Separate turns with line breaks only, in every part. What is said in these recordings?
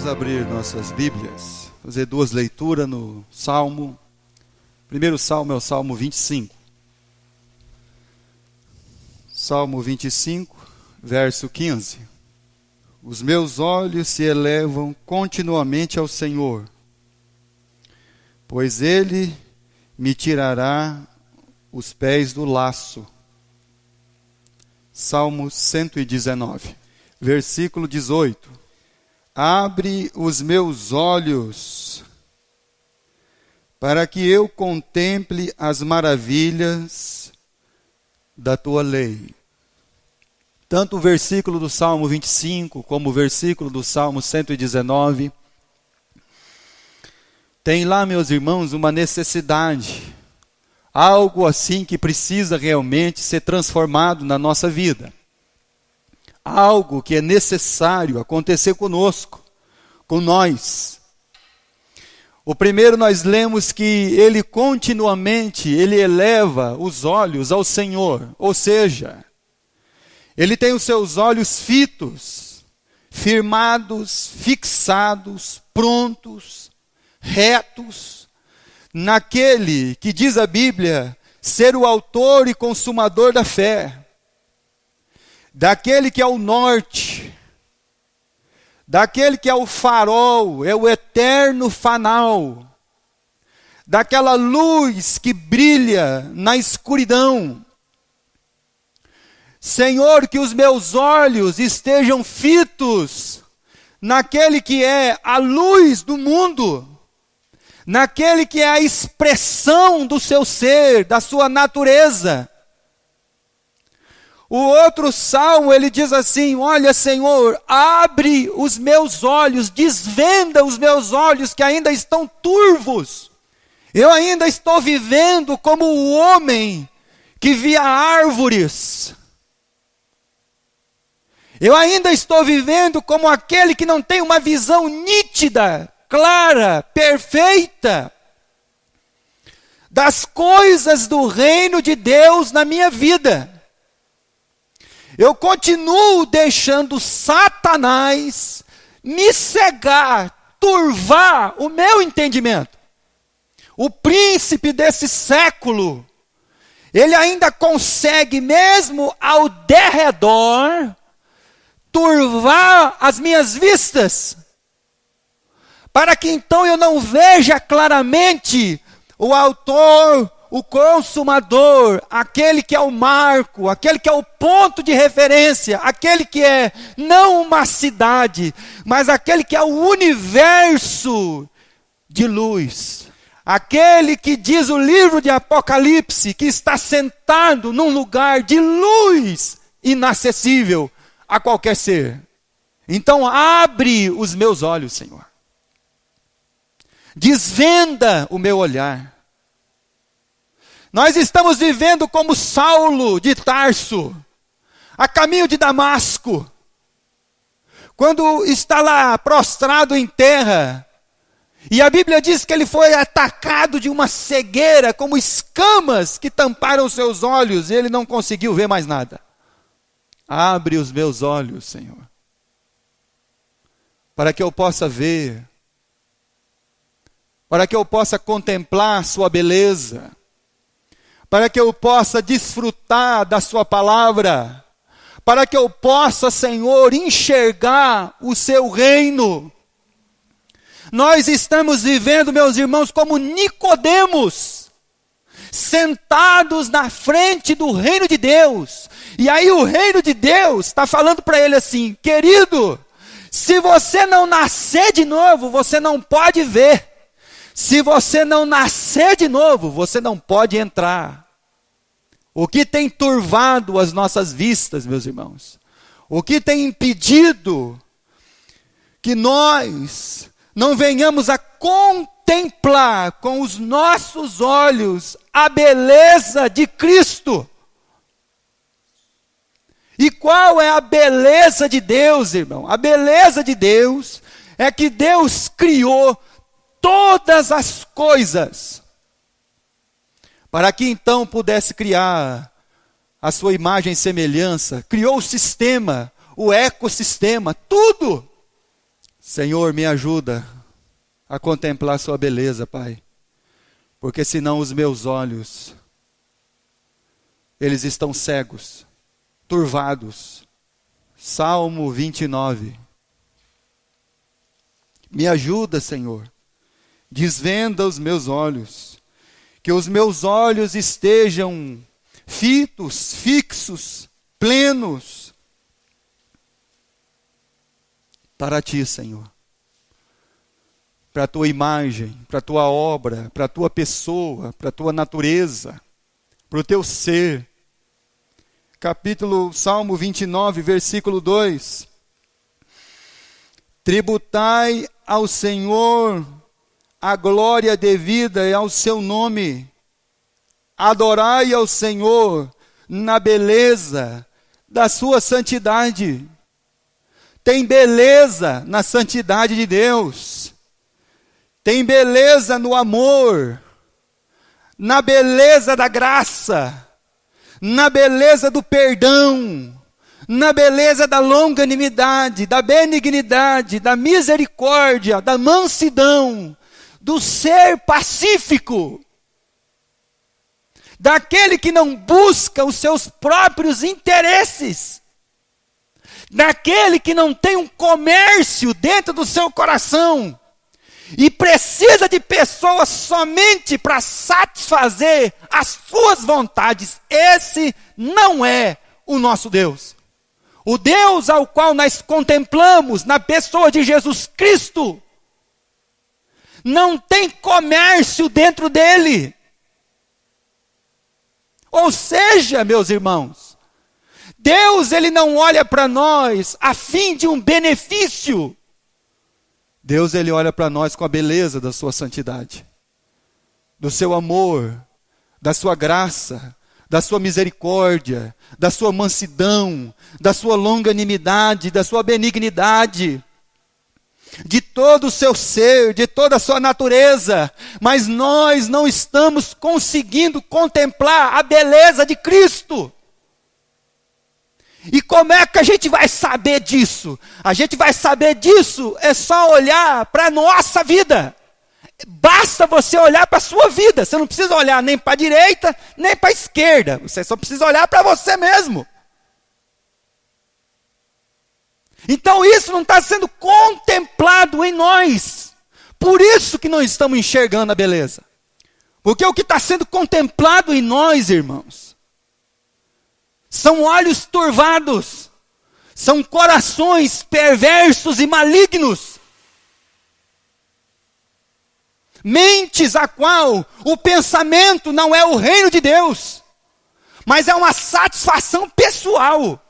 Vamos abrir nossas Bíblias, fazer duas leituras no Salmo. O primeiro Salmo é o Salmo 25. Salmo 25, verso 15. Os meus olhos se elevam continuamente ao Senhor, pois Ele me tirará os pés do laço. Salmo 119, versículo 18. Abre os meus olhos, para que eu contemple as maravilhas da tua lei. Tanto o versículo do Salmo 25, como o versículo do Salmo 119, tem lá, meus irmãos, uma necessidade, algo assim que precisa realmente ser transformado na nossa vida. Algo que é necessário acontecer conosco, com nós. O primeiro nós lemos que ele continuamente, ele eleva os olhos ao Senhor, ou seja, ele tem os seus olhos fitos, firmados, fixados, prontos, retos, naquele que diz a Bíblia ser o autor e consumador da fé, daquele que é o norte, daquele que é o farol, é o eterno fanal, daquela luz que brilha na escuridão. Senhor, que os meus olhos estejam fitos naquele que é a luz do mundo, naquele que é a expressão do seu ser, da sua natureza. O outro salmo, ele diz assim: olha, Senhor, abre os meus olhos, desvenda os meus olhos que ainda estão turvos. Eu ainda estou vivendo como o homem que via árvores. Eu ainda estou vivendo como aquele que não tem uma visão nítida, clara, perfeita das coisas do reino de Deus na minha vida. Eu continuo deixando Satanás me cegar, turvar o meu entendimento. O príncipe desse século, ele ainda consegue, mesmo ao derredor, turvar as minhas vistas, para que então eu não veja claramente o autor, o consumador, aquele que é o marco, aquele que é o ponto de referência, aquele que é não uma cidade, mas aquele que é o universo de luz. Aquele que diz o livro de Apocalipse, que está sentado num lugar de luz inacessível a qualquer ser. Então abre os meus olhos, Senhor. Desvenda o meu olhar. Nós estamos vivendo como Saulo de Tarso, a caminho de Damasco. Quando está lá prostrado em terra, e a Bíblia diz que ele foi atacado de uma cegueira, como escamas que tamparam seus olhos, e ele não conseguiu ver mais nada. Abre os meus olhos, Senhor, para que eu possa ver, para que eu possa contemplar sua beleza, para que eu possa desfrutar da sua palavra, para que eu possa, Senhor, enxergar o seu reino. Nós estamos vivendo, meus irmãos, como Nicodemos, sentados na frente do reino de Deus. E aí o reino de Deus está falando para ele assim: querido, se você não nascer de novo, você não pode ver. Se você não nascer de novo, você não pode entrar. O que tem turvado as nossas vistas, meus irmãos? O que tem impedido que nós não venhamos a contemplar com os nossos olhos a beleza de Cristo? E qual é a beleza de Deus, irmão? A beleza de Deus é que Deus criou todas as coisas, para que então pudesse criar a sua imagem e semelhança, criou o sistema, o ecossistema, tudo. Senhor, me ajuda a contemplar sua beleza, Pai. Porque senão os meus olhos, eles estão cegos, turvados. Salmo 29. Me ajuda, Senhor. Desvenda os meus olhos. Que os meus olhos estejam fitos, fixos, plenos. Para Ti, Senhor. Para a Tua imagem, para a Tua obra, para a Tua pessoa, para a Tua natureza, para o Teu ser. Salmo 29, versículo 2. Tributai ao Senhor a glória devida e ao seu nome. Adorai ao Senhor na beleza da sua santidade. Tem beleza na santidade de Deus. Tem beleza no amor, na beleza da graça, na beleza do perdão, na beleza da longanimidade, da benignidade, da misericórdia, da mansidão, do ser pacífico, daquele que não busca os seus próprios interesses, daquele que não tem um comércio dentro do seu coração, e precisa de pessoas somente para satisfazer as suas vontades. Esse não é o nosso Deus. O Deus ao qual nós contemplamos na pessoa de Jesus Cristo, não tem comércio dentro dele. Ou seja, meus irmãos, Deus ele não olha para nós a fim de um benefício. Deus ele olha para nós com a beleza da sua santidade, do seu amor, da sua graça, da sua misericórdia, da sua mansidão, da sua longanimidade, da sua benignidade, de todo o seu ser, de toda a sua natureza. Mas nós não estamos conseguindo contemplar a beleza de Cristo. E como é que a gente vai saber disso? A gente vai saber disso é só olhar para a nossa vida. Basta você olhar para a sua vida. Você não precisa olhar nem para a direita, nem para a esquerda. Você só precisa olhar para você mesmo. Então isso não está sendo contemplado em nós. Por isso que não estamos enxergando a beleza. Porque o que está sendo contemplado em nós, irmãos, são olhos turvados, são corações perversos e malignos, mentes a qual o pensamento não é o reino de Deus, mas é uma satisfação pessoal.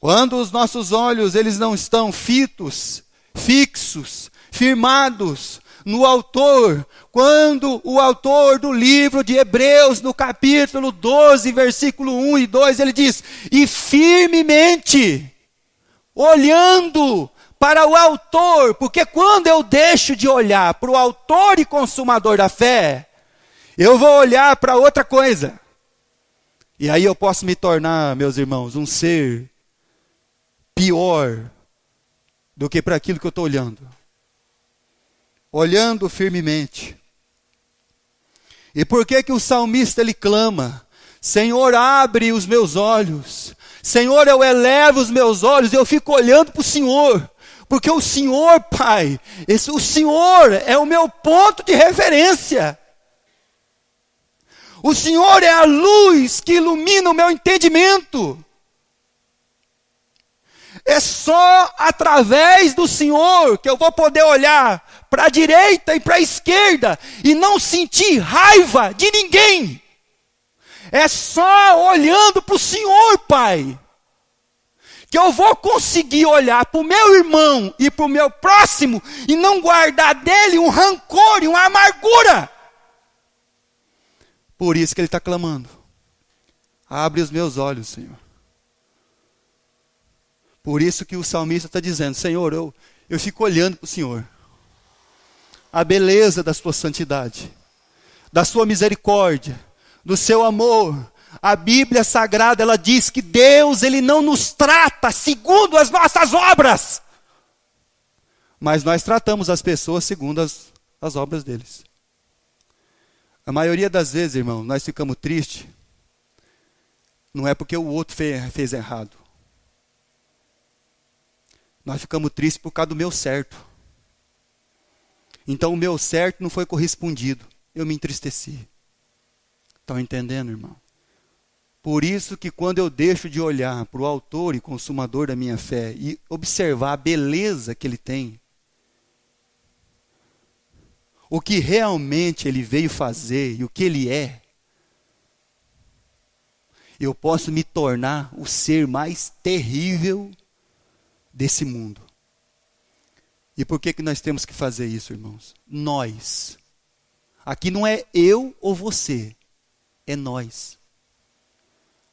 Quando os nossos olhos eles não estão fitos, fixos, firmados no autor, quando o autor do livro de Hebreus, no capítulo 12, versículo 1 e 2, ele diz: e firmemente, olhando para o autor, porque quando eu deixo de olhar para o autor e consumador da fé, eu vou olhar para outra coisa. E aí eu posso me tornar, meus irmãos, um ser pior do que para aquilo que eu estou olhando. Olhando firmemente. E por que que o salmista ele clama? Senhor, abre os meus olhos. Senhor, eu elevo os meus olhos e eu fico olhando para o Senhor. Porque o Senhor, Pai, o Senhor é o meu ponto de referência. O Senhor é a luz que ilumina o meu entendimento. É só através do Senhor que eu vou poder olhar para a direita e para a esquerda e não sentir raiva de ninguém. É só olhando para o Senhor, Pai, que eu vou conseguir olhar para o meu irmão e para o meu próximo e não guardar dele um rancor e uma amargura. Por isso que ele está clamando: abre os meus olhos, Senhor. Por isso que o salmista está dizendo: Senhor, eu fico olhando para o Senhor. A beleza da sua santidade, da sua misericórdia, do seu amor. A Bíblia Sagrada, ela diz que Deus, ele não nos trata segundo as nossas obras, Mas nós tratamos as pessoas segundo as obras deles. A maioria das vezes, irmão, nós ficamos tristes, não é porque o outro fez errado. Nós ficamos tristes por causa do meu certo. Então o meu certo não foi correspondido. Eu me entristeci. Estão entendendo, irmão? Por isso que quando eu deixo de olhar para o autor e consumador da minha fé e observar a beleza que ele tem, o que realmente ele veio fazer e o que ele é, eu posso me tornar o ser mais terrível desse mundo. E por que nós temos que fazer isso, irmãos? Nós. Aqui não é eu ou você, é nós.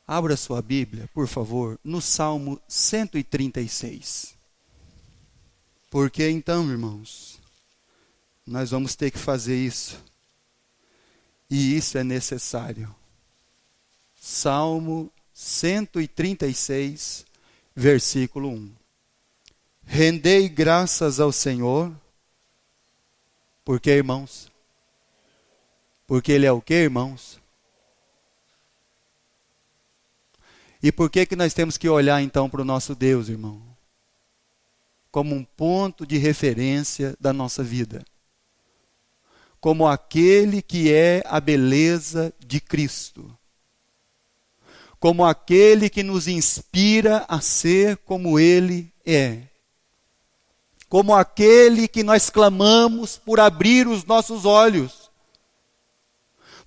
Abra sua Bíblia, por favor, no Salmo 136. Porque então, irmãos, nós vamos ter que fazer isso. E isso é necessário. Salmo 136, versículo 1. Rendei graças ao Senhor. Por quê, irmãos? Porque Ele é o quê, irmãos? E por que nós temos que olhar então para o nosso Deus, irmão? Como um ponto de referência da nossa vida. Como aquele que é a beleza de Cristo. Como aquele que nos inspira a ser como Ele é. Como aquele que nós clamamos por abrir os nossos olhos.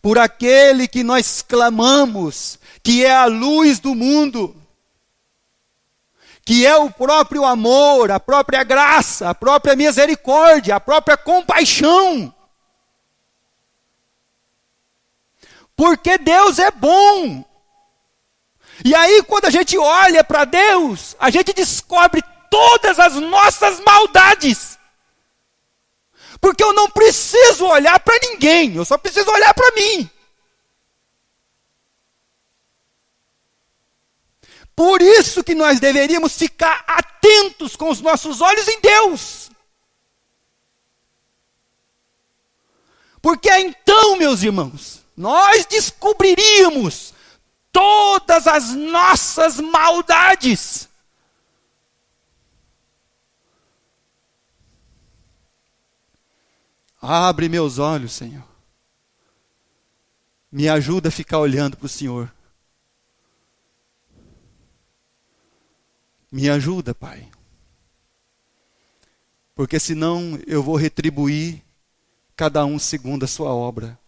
Por aquele que nós clamamos que é a luz do mundo. Que é o próprio amor, a própria graça, a própria misericórdia, a própria compaixão. Porque Deus é bom. E aí quando a gente olha para Deus, a gente descobre todas as nossas maldades. Porque eu não preciso olhar para ninguém, eu só preciso olhar para mim. Por isso que nós deveríamos ficar atentos com os nossos olhos em Deus. Porque então, meus irmãos, nós descobriríamos todas as nossas maldades. Abre meus olhos, Senhor. Me ajuda a ficar olhando para o Senhor. Me ajuda, Pai. Porque senão eu vou retribuir cada um segundo a sua obra.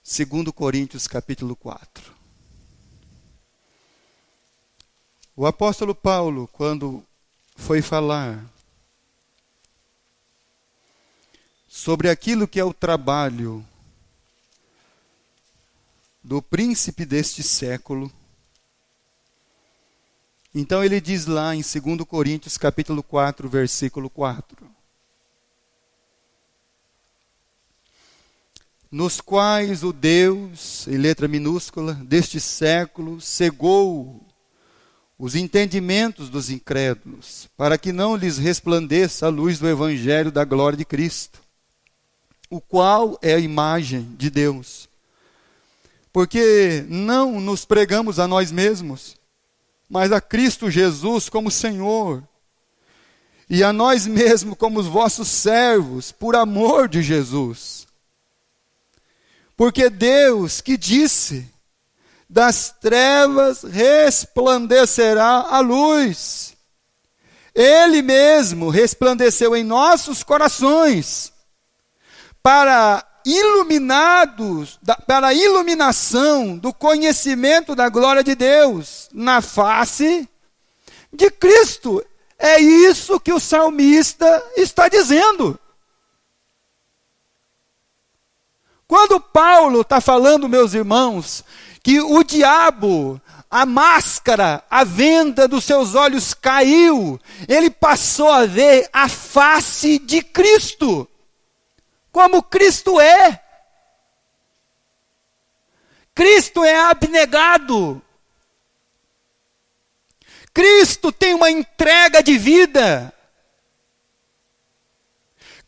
2 Coríntios capítulo 4. O apóstolo Paulo, quando foi falar sobre aquilo que é o trabalho do príncipe deste século, então ele diz lá em 2 Coríntios capítulo 4, versículo 4. Nos quais o Deus, em letra minúscula, deste século, cegou os entendimentos dos incrédulos, para que não lhes resplandeça a luz do evangelho da glória de Cristo, o qual é a imagem de Deus. Porque não nos pregamos a nós mesmos, mas a Cristo Jesus como Senhor, e a nós mesmos como os vossos servos, por amor de Jesus. Porque Deus que disse, das trevas resplandecerá a luz. Ele mesmo resplandeceu em nossos corações, para a iluminação do conhecimento da glória de Deus na face de Cristo. É isso que o salmista está dizendo. Quando Paulo está falando, meus irmãos, que o diabo, a máscara, a venda dos seus olhos caiu, ele passou a ver a face de Cristo. Como Cristo é. Cristo é abnegado. Cristo tem uma entrega de vida.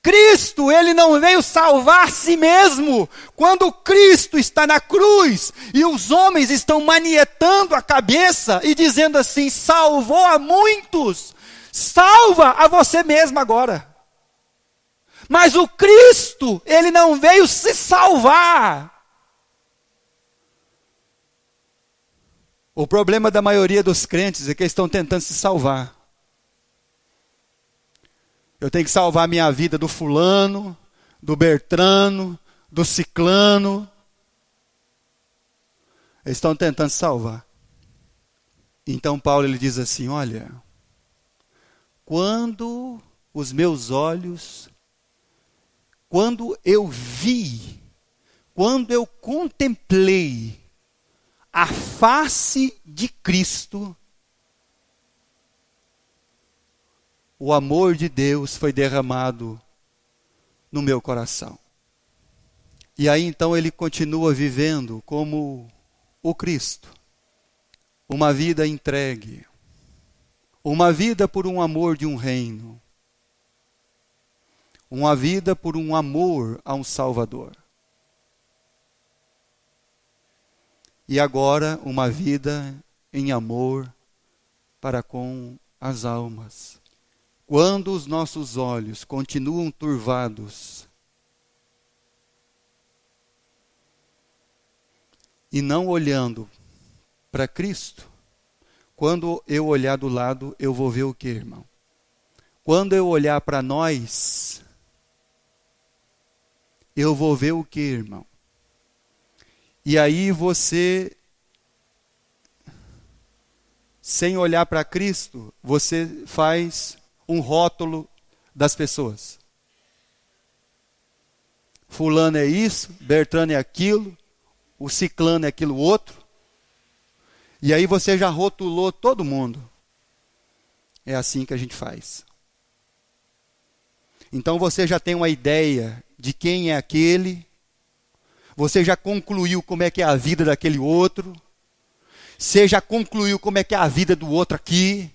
Cristo, ele não veio salvar a si mesmo. Quando Cristo está na cruz e os homens estão manietando a cabeça e dizendo assim: salvou a muitos, salva a você mesmo agora. Mas o Cristo, ele não veio se salvar. O problema da maioria dos crentes é que eles estão tentando se salvar. Eu tenho que salvar a minha vida do fulano, do Bertrano, do ciclano. Eles estão tentando se salvar. Então Paulo ele diz assim: olha, quando os meus olhos, quando eu vi, quando eu contemplei a face de Cristo, o amor de Deus foi derramado no meu coração. E aí então ele continua vivendo como o Cristo. Uma vida entregue. Uma vida por um amor de um reino. Uma vida por um amor a um Salvador. E agora uma vida em amor para com as almas. Quando os nossos olhos continuam turvados e não olhando para Cristo, quando eu olhar do lado, eu vou ver o que, irmão? Quando eu olhar para nós, eu vou ver o que, irmão? E aí você, sem olhar para Cristo, você faz um rótulo das pessoas. Fulano é isso, Bertrano é aquilo, o ciclano é aquilo outro. E aí você já rotulou todo mundo. É assim que a gente faz. Então você já tem uma ideia de quem é aquele. Você já concluiu como é que é a vida daquele outro. Você já concluiu como é que é a vida do outro aqui.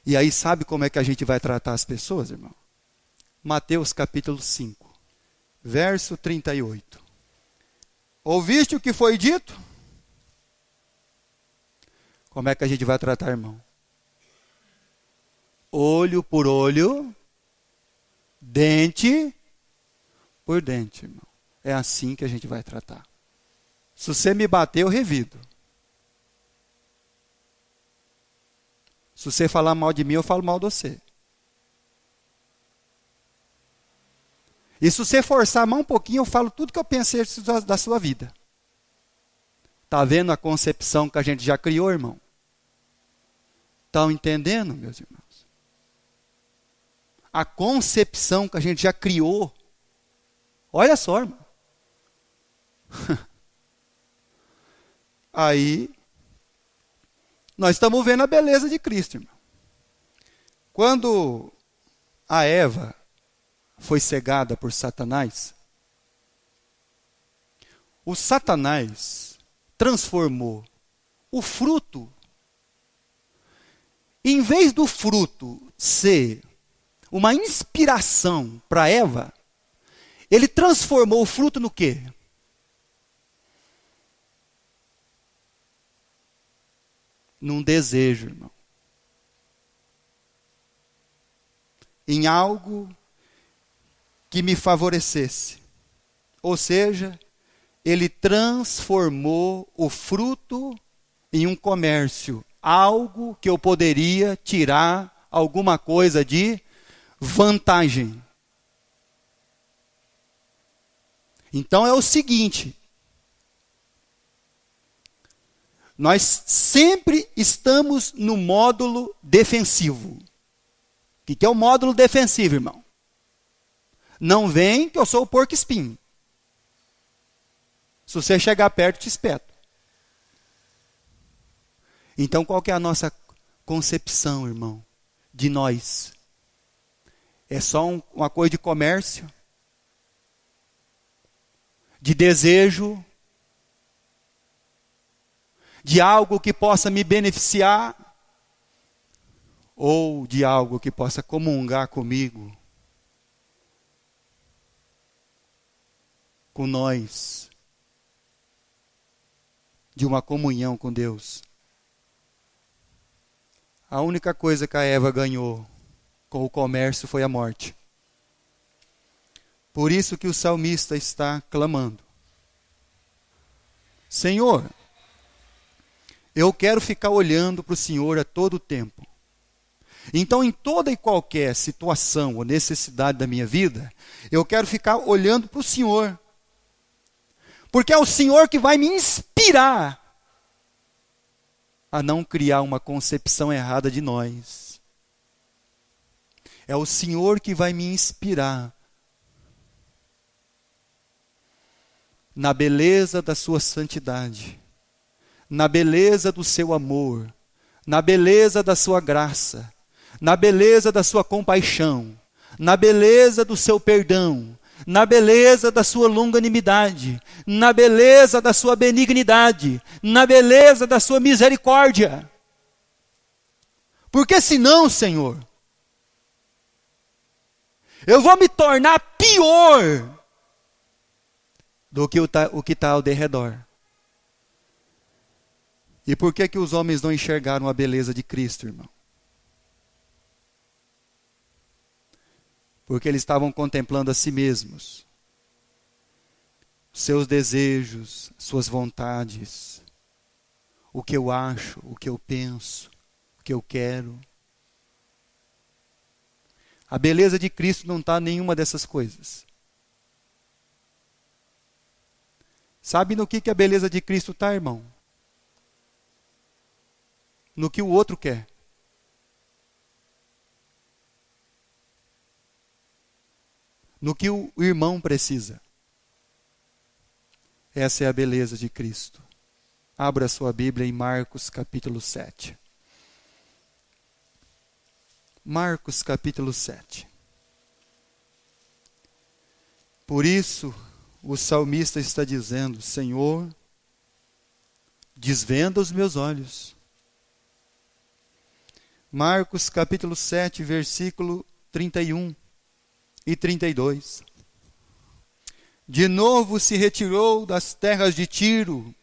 E aí sabe como é que a gente vai tratar as pessoas, irmão? Mateus capítulo 5, verso 38. Ouviste o que foi dito? Como é que a gente vai tratar, irmão? Olho por olho, dente por dente, irmão. É assim que a gente vai tratar. Se você me bater, eu revido. Se você falar mal de mim, eu falo mal de você. E se você forçar a mão um pouquinho, eu falo tudo que eu pensei da sua vida. Está vendo a concepção que a gente já criou, irmão? Estão entendendo, meus irmãos? A concepção que a gente já criou. Olha só, irmão. Aí, nós estamos vendo a beleza de Cristo, irmão. Quando a Eva foi cegada por Satanás, o Satanás transformou o fruto. Em vez do fruto ser uma inspiração para Eva, ele transformou o fruto no quê? Num desejo, irmão. Em algo que me favorecesse. Ou seja, ele transformou o fruto em um comércio. Algo que eu poderia tirar alguma coisa de vantagem. Então é o seguinte. Nós sempre estamos no módulo defensivo. O que é o módulo defensivo, irmão? Não vem que eu sou o porco espinho. Se você chegar perto, te espeto. Então qual que é a nossa concepção, irmão, de nós? É só uma coisa de comércio? De desejo? De algo que possa me beneficiar? Ou de algo que possa comungar comigo? com nós, de uma comunhão com Deus. A única coisa que a Eva ganhou com o comércio foi a morte. Por isso que o salmista está clamando: Senhor, eu quero ficar olhando para o Senhor a todo tempo. Então, em toda e qualquer situação ou necessidade da minha vida, eu quero ficar olhando para o Senhor. Porque é o Senhor que vai me inspirar a não criar uma concepção errada de nós. É o Senhor que vai me inspirar na beleza da sua santidade, na beleza do seu amor, na beleza da sua graça, na beleza da sua compaixão, na beleza do seu perdão, na beleza da sua longanimidade, na beleza da sua benignidade, na beleza da sua misericórdia. Porque senão, Senhor, eu vou me tornar pior do que o que está ao derredor. E por que os homens não enxergaram a beleza de Cristo, irmão? Porque eles estavam contemplando a si mesmos, seus desejos, suas vontades, o que eu acho, o que eu penso, o que eu quero. A beleza de Cristo não está em nenhuma dessas coisas. Sabe no que a beleza de Cristo está, irmão? No que o outro quer. No que o irmão precisa. Essa é a beleza de Cristo. Abra sua Bíblia em Marcos capítulo 7. Marcos capítulo 7. Por isso, o salmista está dizendo: Senhor, desvenda os meus olhos. Marcos capítulo 7, versículo 31 e 32. De novo se retirou das terras de Tiro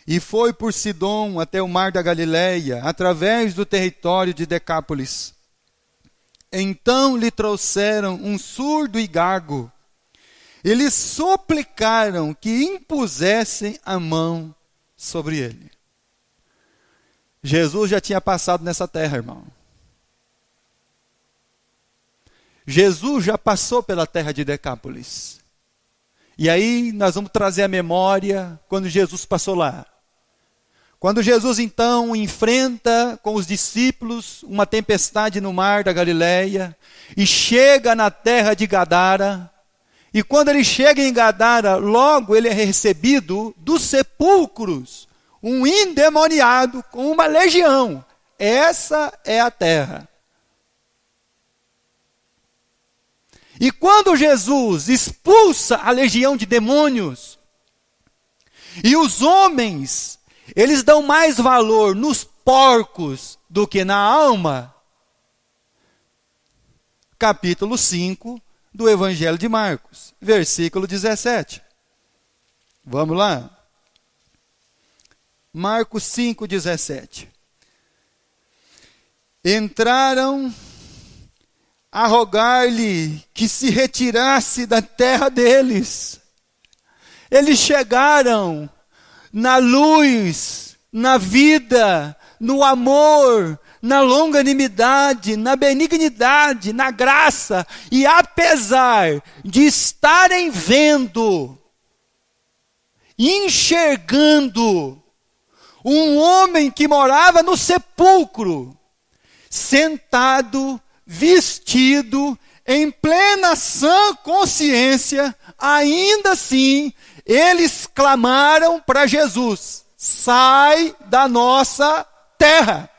e foi por Sidom até o mar da Galileia, através do território de Decápolis. Então lhe trouxeram um surdo e gago. Eles suplicaram que impusessem a mão sobre ele. Jesus já tinha passado nessa terra, irmão. Jesus já passou pela terra de Decápolis. E aí nós vamos trazer a memória quando Jesus passou lá. Quando Jesus então enfrenta com os discípulos uma tempestade no mar da Galileia e chega na terra de Gadara. E quando ele chega em Gadara, logo ele é recebido dos sepulcros, um endemoniado com uma legião. Essa é a terra. E quando Jesus expulsa a legião de demônios, e os homens, eles dão mais valor nos porcos do que na alma, capítulo 5 do Evangelho de Marcos, versículo 17. Vamos lá? Marcos 5, 17. Entraram a rogar-lhe que se retirasse da terra deles. Eles chegaram na luz, na vida, no amor, na longanimidade, na benignidade, na graça, e apesar de estarem vendo, enxergando, um homem que morava no sepulcro, sentado, vestido, em plena sã consciência, ainda assim, eles clamaram para Jesus: sai da nossa terra.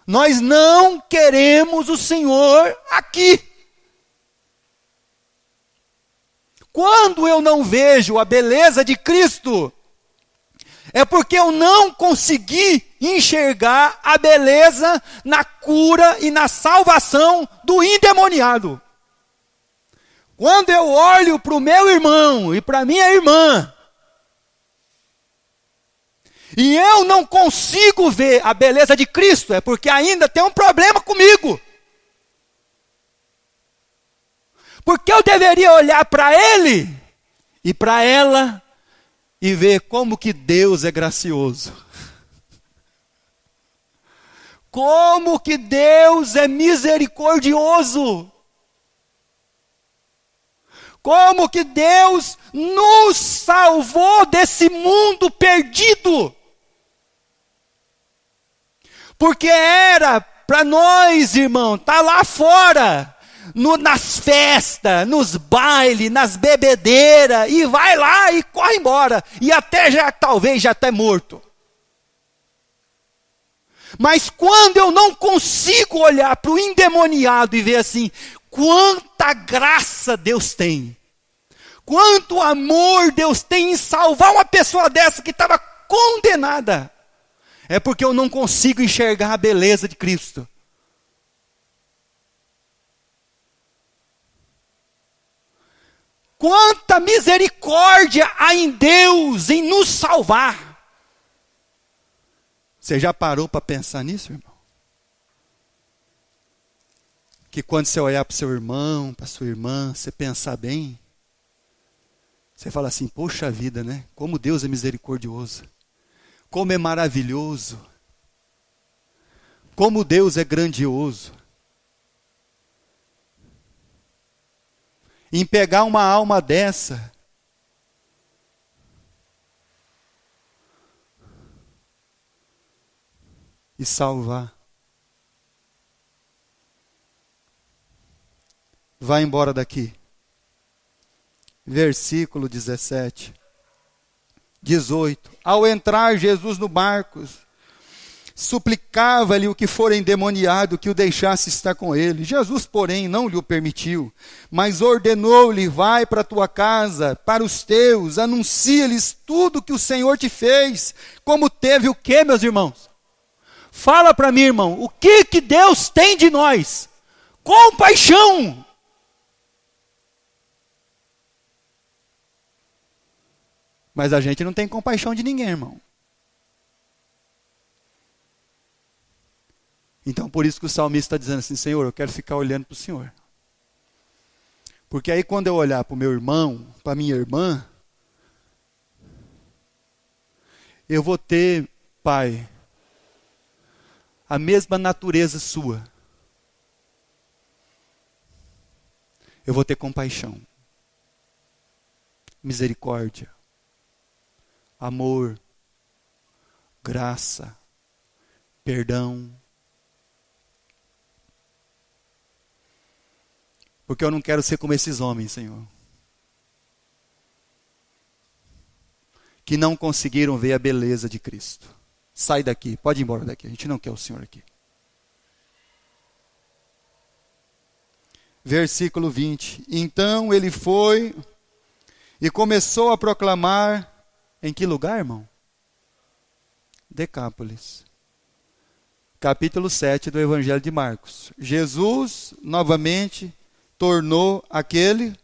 Nós não queremos o Senhor aqui. Quando eu não vejo a beleza de Cristo, é porque eu não consegui enxergar a beleza na cura e na salvação do endemoniado. Quando eu olho para o meu irmão e para a minha irmã, e eu não consigo ver a beleza de Cristo, é porque ainda tem um problema comigo. Porque eu deveria olhar para ele e para ela e ver como que Deus é gracioso. Como que Deus é misericordioso. Como que Deus nos salvou desse mundo perdido. Porque era para nós, irmão, tá lá fora, nas festas, nos bailes, nas bebedeiras, e vai lá e corre embora, e até já, talvez já até morto. Mas quando eu não consigo olhar para o endemoniado e ver assim, quanta graça Deus tem, quanto amor Deus tem em salvar uma pessoa dessa que estava condenada, é porque eu não consigo enxergar a beleza de Cristo. Quanta misericórdia há em Deus em nos salvar. Você já parou para pensar nisso, irmão? Que quando você olhar para o seu irmão, para a sua irmã, você pensar bem, você fala assim, poxa vida, né? Como Deus é misericordioso. Como é maravilhoso. Como Deus é grandioso. Em pegar uma alma dessa e salvar. Vai embora daqui. Versículo 17. 18. Ao entrar Jesus no barco, suplicava-lhe o que fora endemoniado que o deixasse estar com ele. Jesus, porém, não lhe o permitiu, mas ordenou-lhe, vai para a tua casa, para os teus, anuncia-lhes tudo que o Senhor te fez. Como teve o quê, meus irmãos? Fala para mim, irmão, o que Deus tem de nós? Compaixão. Mas a gente não tem compaixão de ninguém, irmão. Então, por isso que o salmista está dizendo assim, Senhor, eu quero ficar olhando para o Senhor. Porque aí quando eu olhar para o meu irmão, para a minha irmã, eu vou ter, Pai, a mesma natureza sua. Eu vou ter compaixão, misericórdia, amor, graça, perdão. Porque eu não quero ser como esses homens, Senhor. Que não conseguiram ver a beleza de Cristo. Sai daqui, pode ir embora daqui. A gente não quer o Senhor aqui. Versículo 20. Então ele foi e começou a proclamar. Em que lugar, irmão? Decápolis. Capítulo 7 do Evangelho de Marcos. Jesus, novamente, tornou aquele.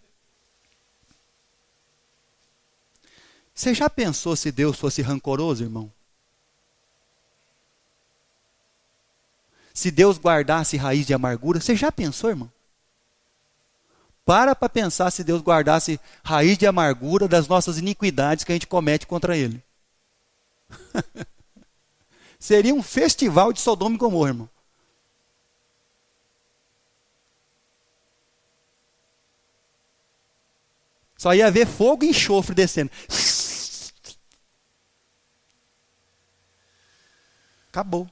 Você já pensou se Deus fosse rancoroso, irmão? Se Deus guardasse raiz de amargura, você já pensou, irmão? Para pensar se Deus guardasse raiz de amargura das nossas iniquidades que a gente comete contra Ele. Seria um festival de Sodoma e Gomorra, irmão. Só ia ver fogo e enxofre descendo. Acabou.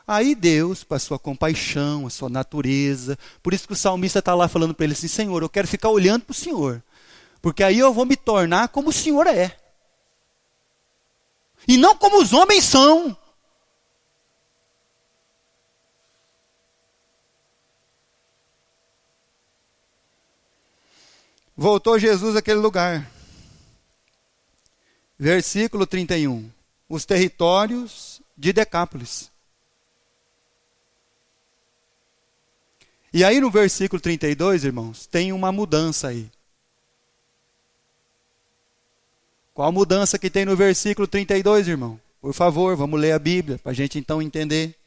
Aí Deus, para a sua compaixão, a sua natureza, por isso que o salmista está lá falando para ele assim, Senhor, eu quero ficar olhando para o Senhor, porque aí eu vou me tornar como o Senhor é. E não como os homens são. Voltou Jesus àquele lugar. Versículo 31. Os territórios de Decápolis. E aí no versículo 32, irmãos, tem uma mudança aí. Qual a mudança que tem no versículo 32, irmão? Por favor, vamos ler a Bíblia, para a gente então entender.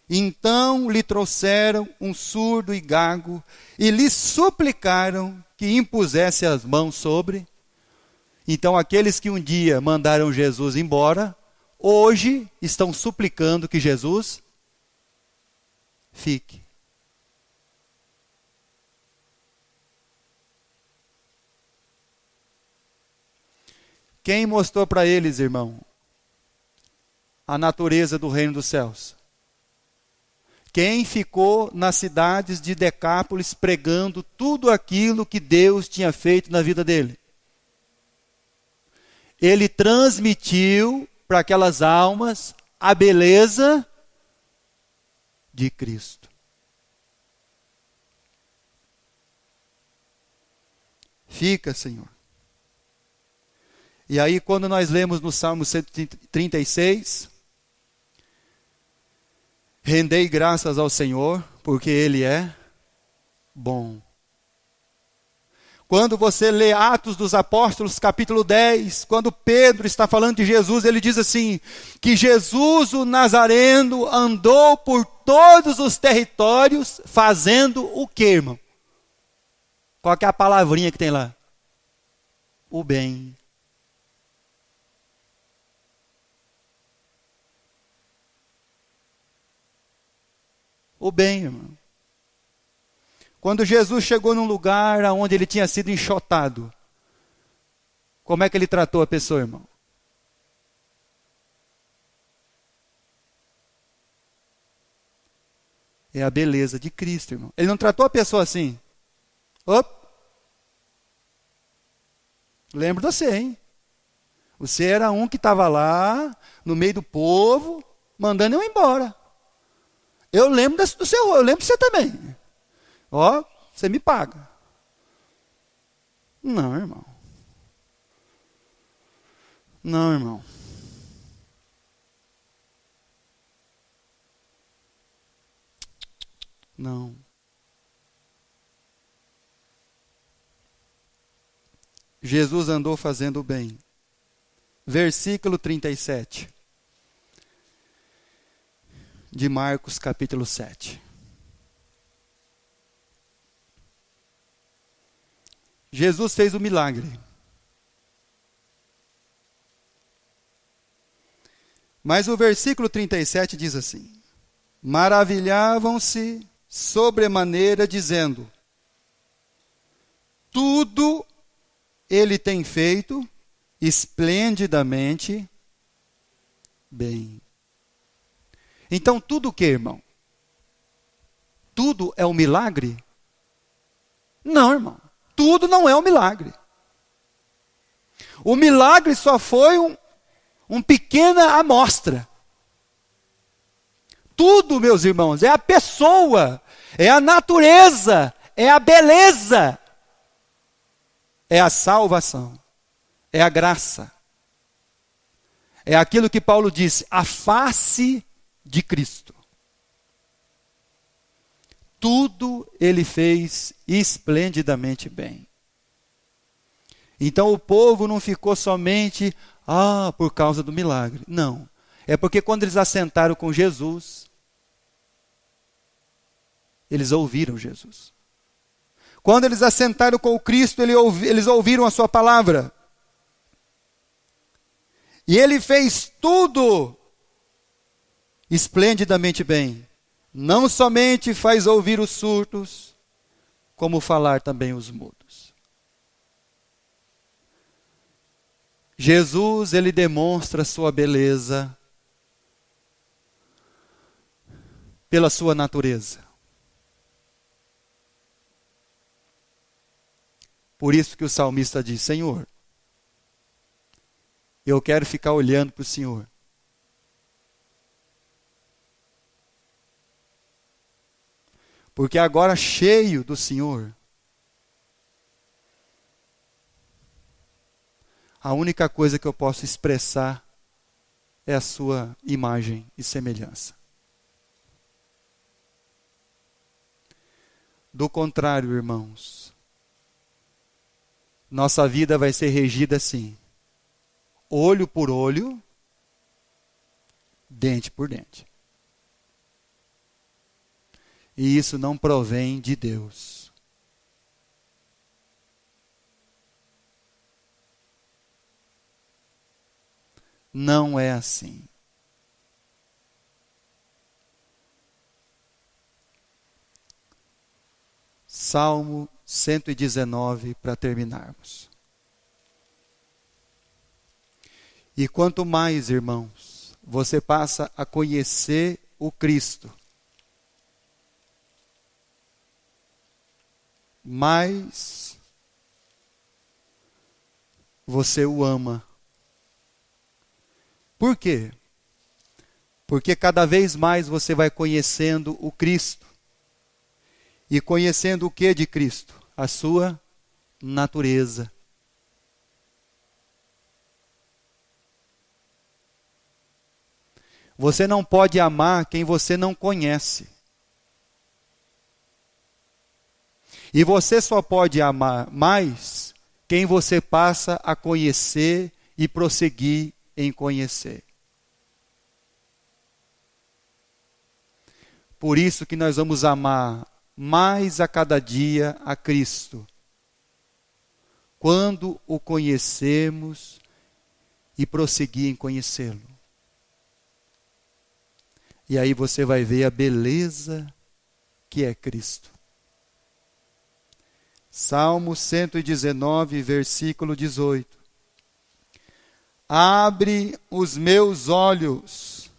Então lhe trouxeram um surdo e gago, e lhe suplicaram que impusesse as mãos sobre. Então aqueles que um dia mandaram Jesus embora, hoje estão suplicando que Jesus fique. Quem mostrou para eles, irmão, a natureza do reino dos céus? Quem ficou nas cidades de Decápolis pregando tudo aquilo que Deus tinha feito na vida dele? Ele transmitiu para aquelas almas a beleza de Cristo. Fica, Senhor. E aí, quando nós lemos no Salmo 136, rendei graças ao Senhor, porque Ele é bom. Quando você lê Atos dos Apóstolos, capítulo 10, quando Pedro está falando de Jesus, ele diz assim, que Jesus, o Nazareno, andou por todos os territórios, fazendo o quê, irmão? Qual que é a palavrinha que tem lá? O bem. O bem, irmão. Quando Jesus chegou num lugar onde ele tinha sido enxotado, como é que ele tratou a pessoa, irmão? É a beleza de Cristo, irmão. Ele não tratou a pessoa assim. Opa! Lembro de você, hein? Você era um que estava lá, no meio do povo, mandando eu embora. Eu lembro do seu, eu lembro de você também. Ó, você me paga. Não, irmão. Não, irmão. Não. Jesus andou fazendo o bem. Versículo 37. De Marcos capítulo 7. Jesus fez o milagre. Mas o versículo 37 diz assim: maravilhavam-se sobremaneira, dizendo: tudo ele tem feito esplendidamente bem. Então tudo o que, irmão? Tudo é um milagre? Não, irmão. Tudo não é um milagre. O milagre só foi uma pequena amostra. Tudo, meus irmãos, é a pessoa, é a natureza, é a beleza, é a salvação, é a graça. É aquilo que Paulo disse, a face de Cristo. Tudo ele fez esplendidamente bem. Então o povo não ficou somente, por causa do milagre. Não. É porque quando eles assentaram com Jesus, eles ouviram Jesus. Quando eles assentaram com o Cristo, eles ouviram a sua palavra. E ele fez tudo esplendidamente bem. Não somente faz ouvir os surdos, como falar também os mudos. Jesus, ele demonstra a sua beleza pela sua natureza. Por isso que o salmista diz: Senhor, eu quero ficar olhando para o Senhor. Porque agora, cheio do Senhor, a única coisa que eu posso expressar é a sua imagem e semelhança. Do contrário, irmãos, nossa vida vai ser regida assim: olho por olho, dente por dente. E isso não provém de Deus. Não é assim. Salmo 119, para terminarmos. E quanto mais, irmãos, você passa a conhecer o Cristo, mais você o ama. Por quê? Porque cada vez mais você vai conhecendo o Cristo. E conhecendo o que de Cristo? A sua natureza. Você não pode amar quem você não conhece. E você só pode amar mais quem você passa a conhecer e prosseguir em conhecer. Por isso que nós vamos amar mais a cada dia a Cristo, quando o conhecemos e prosseguir em conhecê-lo. E aí você vai ver a beleza que é Cristo. Salmo 119, versículo 18. Abre os meus olhos,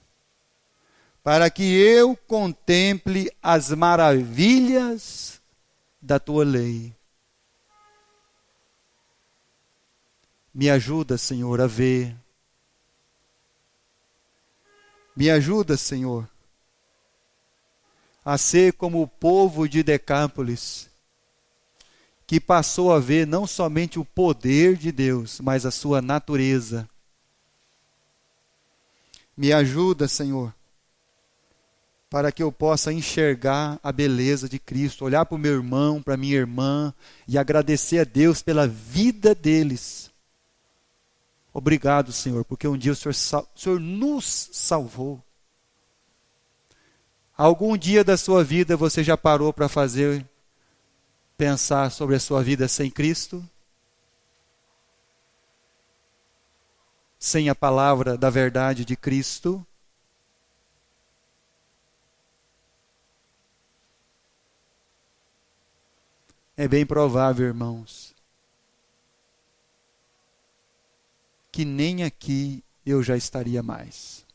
para que eu contemple as maravilhas da tua lei. Me ajuda, Senhor, a ver. Me ajuda, Senhor, a ser como o povo de Decápolis, que passou a ver não somente o poder de Deus, mas a sua natureza. Me ajuda, Senhor, para que eu possa enxergar a beleza de Cristo, olhar para o meu irmão, para a minha irmã, e agradecer a Deus pela vida deles. Obrigado, Senhor, porque um dia o Senhor nos salvou. Algum dia da sua vida você já parou para pensar sobre a sua vida sem Cristo? Sem a palavra da verdade de Cristo? É bem provável, irmãos, que nem aqui eu já estaria mais.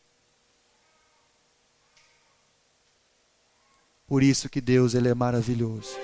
Por isso que Deus, Ele é maravilhoso.